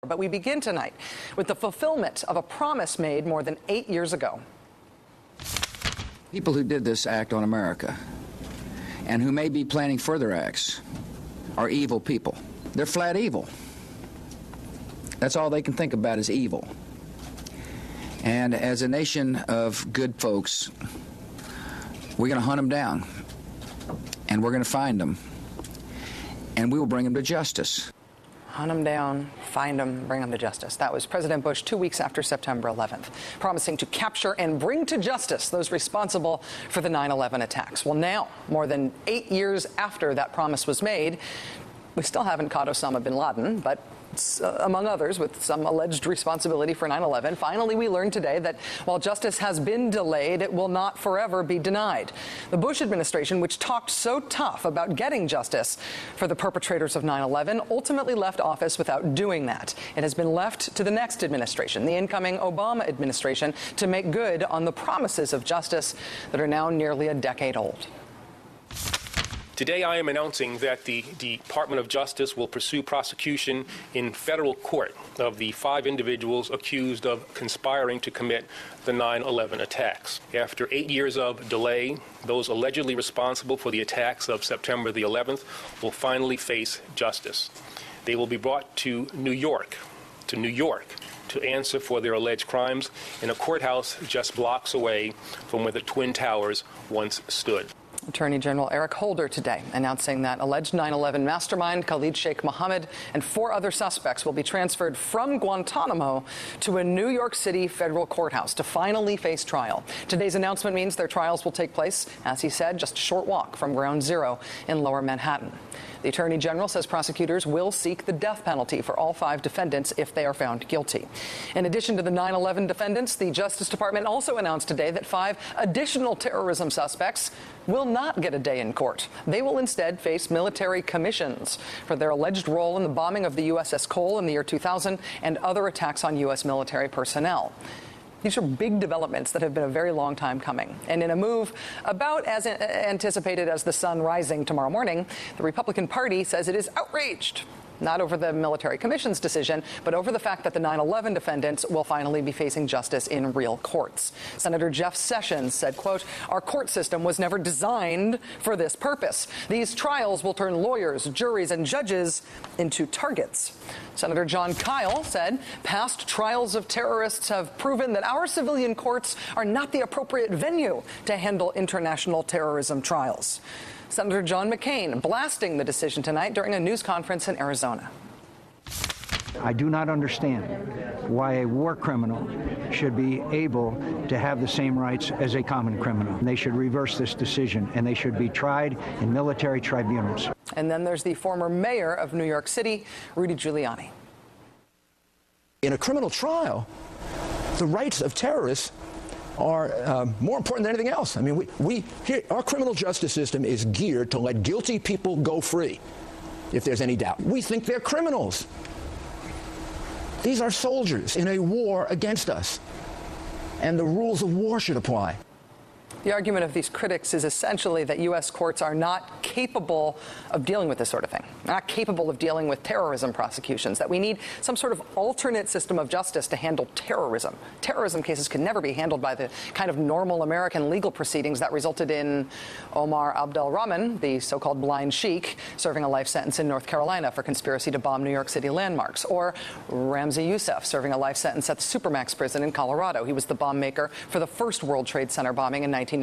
But we begin tonight with the fulfillment of a promise made more than 8 years ago. People who did this act on America and who may be planning further acts are evil people. They're flat evil. That's all they can think about is evil. And as a nation of good folks, we're going to hunt them down, and we're going to find them, and we will bring them to justice. Hunt them down, find them, bring them to justice. That was President Bush 2 weeks after September 11th, promising to capture and bring to justice those responsible for the 9/11 attacks. Well, now, more than 8 years after that promise was made, we still haven't caught Osama bin Laden, but among others with some alleged responsibility for 9/11. Finally, we learned today that while justice has been delayed, it will not forever be denied. The Bush administration, which talked so tough about getting justice for the perpetrators of 9/11, ultimately left office without doing that. It has been left to the next administration, the incoming Obama administration, to make good on the promises of justice that are now nearly a decade old. Today, I am announcing that the Department of Justice will pursue prosecution in federal court of the 5 individuals accused of conspiring to commit the 9/11 attacks. After 8 years of delay, those allegedly responsible for the attacks of September the 11th will finally face justice. They will be brought to New York, to answer for their alleged crimes in a courthouse just blocks away from where the Twin Towers once stood. Attorney General Eric Holder today announcing that alleged 9/11 mastermind Khalid Sheikh Mohammed and 4 other suspects will be transferred from Guantanamo to a New York City federal courthouse to finally face trial. Today's announcement means their trials will take place, as he said, just a short walk from Ground Zero in Lower Manhattan. The Attorney General says prosecutors will seek the death penalty for all 5 defendants if they are found guilty. In addition to the 9/11 defendants, the Justice Department also announced today that 5 additional terrorism suspects will not get a day in court. They will instead face military commissions for their alleged role in the bombing of the USS Cole in the year 2000 and other attacks on U.S. military personnel. These are big developments that have been a very long time coming. And in a move about as anticipated as the sun rising tomorrow morning, the Republican Party says it is outraged, not over the military commission's decision, but over the fact that the 9/11 defendants will finally be facing justice in real courts. Senator Jeff Sessions said, quote, "Our court system was never designed for this purpose. These trials will turn lawyers, juries, and judges into targets." Senator John Kyle said, "Past trials of terrorists have proven that our civilian courts are not the appropriate venue to handle international terrorism trials." Senator John McCain blasting the decision tonight during a news conference in Arizona. I do not understand why a war criminal should be able to have the same rights as a common criminal. They should reverse this decision, and they should be tried in military tribunals. And then there's the former mayor of New York City, Rudy Giuliani. In a criminal trial, the rights of terrorists are more important than anything else. I mean, our criminal justice system is geared to let guilty people go free, if there's any doubt. We think they're criminals. These are soldiers in a war against us, and the rules of war should apply. The argument of these critics is essentially that U.S. courts are not capable of dealing with this sort of thing, not capable of dealing with terrorism prosecutions, that we need some sort of alternate system of justice to handle terrorism. Terrorism cases can never be handled by the kind of normal American legal proceedings that resulted in Omar Abdel-Rahman, the so-called blind sheik, serving a life sentence in North Carolina for conspiracy to bomb New York City landmarks, or Ramzi Youssef serving a life sentence at the Supermax prison in Colorado. He was the bomb maker for the first World Trade Center bombing in 1993.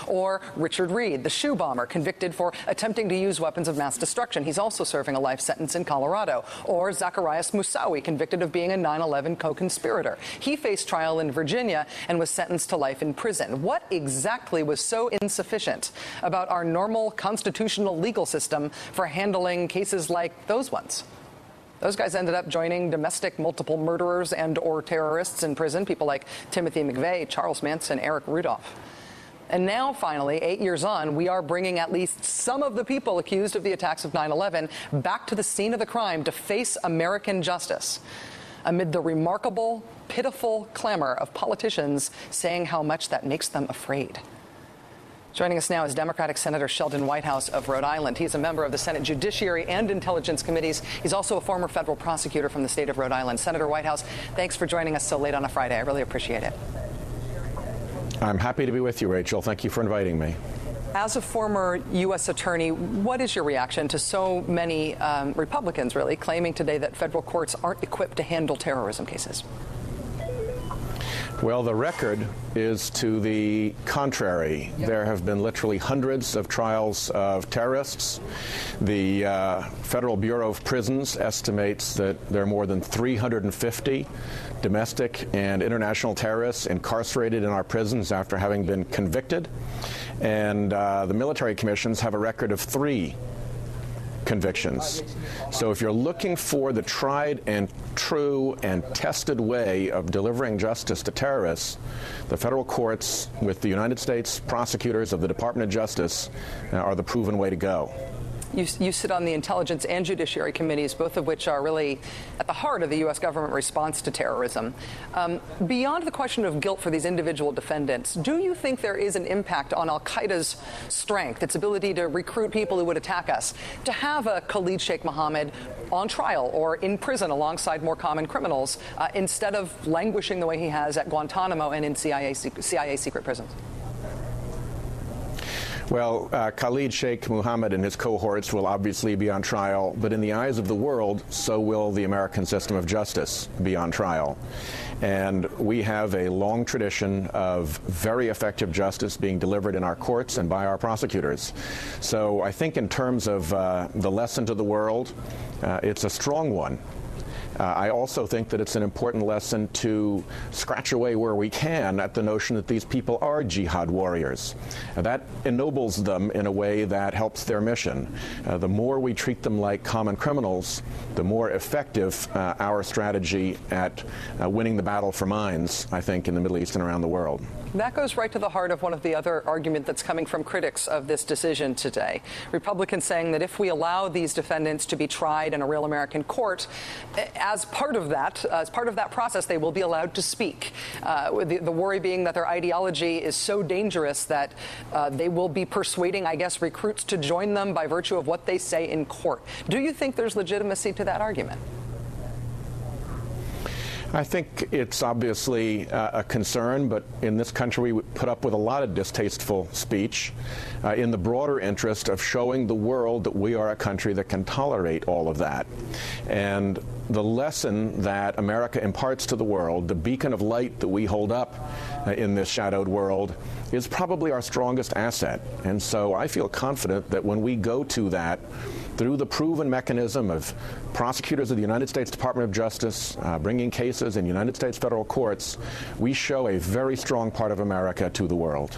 Or Richard Reed, the shoe bomber, convicted for attempting to use weapons of mass destruction. He's also serving a life sentence in Colorado. Or Zacharias Moussaoui, convicted of being a 9/11 co-conspirator. He faced trial in Virginia and was sentenced to life in prison. What exactly was so insufficient about our normal constitutional legal system for handling cases like those ones? Those guys ended up joining domestic multiple murderers and or terrorists in prison, people like Timothy McVeigh, Charles Manson, Eric Rudolph. And now, finally, 8 years on, we are bringing at least some of the people accused of the attacks of 9/11 back to the scene of the crime to face American justice, amid the remarkable, pitiful clamor of politicians saying how much that makes them afraid. Joining us now is Democratic Senator Sheldon Whitehouse of Rhode Island. He's a member of the Senate Judiciary and Intelligence Committees. He's also a former federal prosecutor from the state of Rhode Island. Senator Whitehouse, thanks for joining us so late on a Friday. I really appreciate it. I'm happy to be with you, Rachel. Thank you for inviting me. As a former U.S. attorney, what is your reaction to so many Republicans, really, claiming today that federal courts aren't equipped to handle terrorism cases? Well, the record is to the contrary. Yep. There have been literally hundreds of trials of terrorists. The Federal Bureau of Prisons estimates that there are more than 350 domestic and international terrorists incarcerated in our prisons after having been convicted. And the military commissions have a record of 3 convictions. So if you're looking for the tried and true and tested way of delivering justice to terrorists, the federal courts with the United States prosecutors of the Department of Justice are the proven way to go. You sit on the Intelligence and Judiciary Committees, both of which are really at the heart of the U.S. government response to terrorism. Beyond the question of guilt for these individual defendants, do you think there is an impact on al-Qaeda's strength, its ability to recruit people who would attack us, to have a Khalid Sheikh Mohammed on trial or in prison alongside more common criminals instead of languishing the way he has at Guantanamo and in CIA secret prisons? Well, Khalid Sheikh Mohammed and his cohorts will obviously be on trial, but in the eyes of the world, so will the American system of justice be on trial. And we have a long tradition of very effective justice being delivered in our courts and by our prosecutors. So I think in terms of the lesson to the world, it's a strong one. I also think that it's an important lesson to scratch away where we can at the notion that these people are jihad warriors. That ennobles them in a way that helps their mission. The more we treat them like common criminals, the more effective our strategy at winning the battle for minds, I think, in the Middle East and around the world. That goes right to the heart of one of the other arguments that's coming from critics of this decision today. Republicans saying that if we allow these defendants to be tried in a real American court, as part of that process, they will be allowed to speak. The worry being that their ideology is so dangerous that they will be persuading, I guess, recruits to join them by virtue of what they say in court. Do you think there's legitimacy to that argument? I think it's obviously a concern, but in this country we put up with a lot of distasteful speech in the broader interest of showing the world that we are a country that can tolerate all of that. And the lesson that America imparts to the world, the beacon of light that we hold up in this shadowed world, is probably our strongest asset. And so I feel confident that when we go to that, through the proven mechanism of prosecutors of the United States Department of Justice bringing cases in United States federal courts, we show a very strong part of America to the world.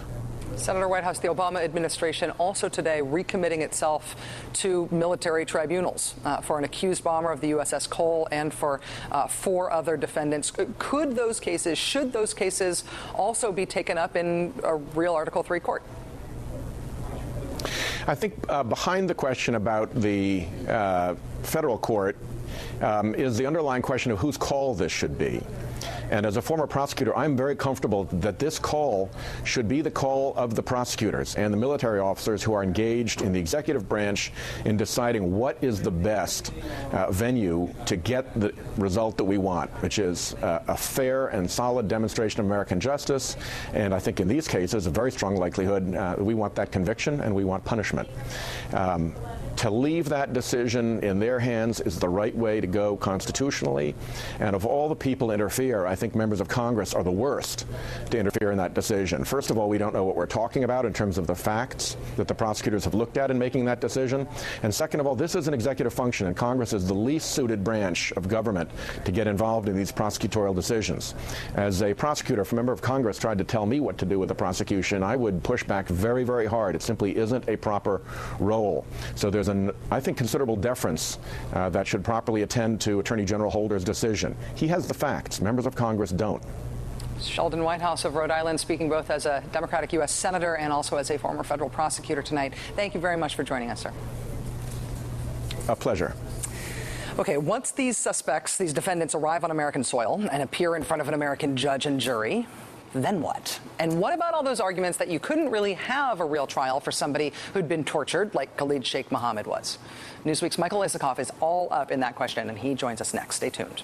Senator Whitehouse, the Obama administration also today recommitting itself to military tribunals for an accused bomber of the USS Cole and for 4 other defendants. Should those cases also be taken up in a real Article 3 court? I think behind the question about the federal court is the underlying question of whose call this should be. And as a former prosecutor, I'm very comfortable that this call should be the call of the prosecutors and the military officers who are engaged in the executive branch in deciding what is the best venue to get the result that we want, which is a fair and solid demonstration of American justice. And I think in these cases, a very strong likelihood we want that conviction and we want punishment. To leave that decision in their hands is the right way to go constitutionally. And of all the people to interfere, I think members of Congress are the worst to interfere in that decision. First of all, we don't know what we're talking about in terms of the facts that the prosecutors have looked at in making that decision. And second of all, this is an executive function, and Congress is the least suited branch of government to get involved in these prosecutorial decisions. As a prosecutor, if a member of Congress tried to tell me what to do with the prosecution, I would push back very, very hard. It simply isn't a proper role. So there's I think, considerable deference that should properly attend to Attorney General Holder's decision. He has the facts. Members of Congress don't. Sheldon Whitehouse of Rhode Island, speaking both as a Democratic U.S. Senator and also as a former federal prosecutor tonight. Thank you very much for joining us, sir. A pleasure. Okay, once these suspects, these defendants arrive on American soil and appear in front of an American judge and jury, then what? And what about all those arguments that you couldn't really have a real trial for somebody who'd been tortured, like Khalid Sheikh Mohammed was? Newsweek's Michael Isikoff is all up in that question, and he joins us next. Stay tuned.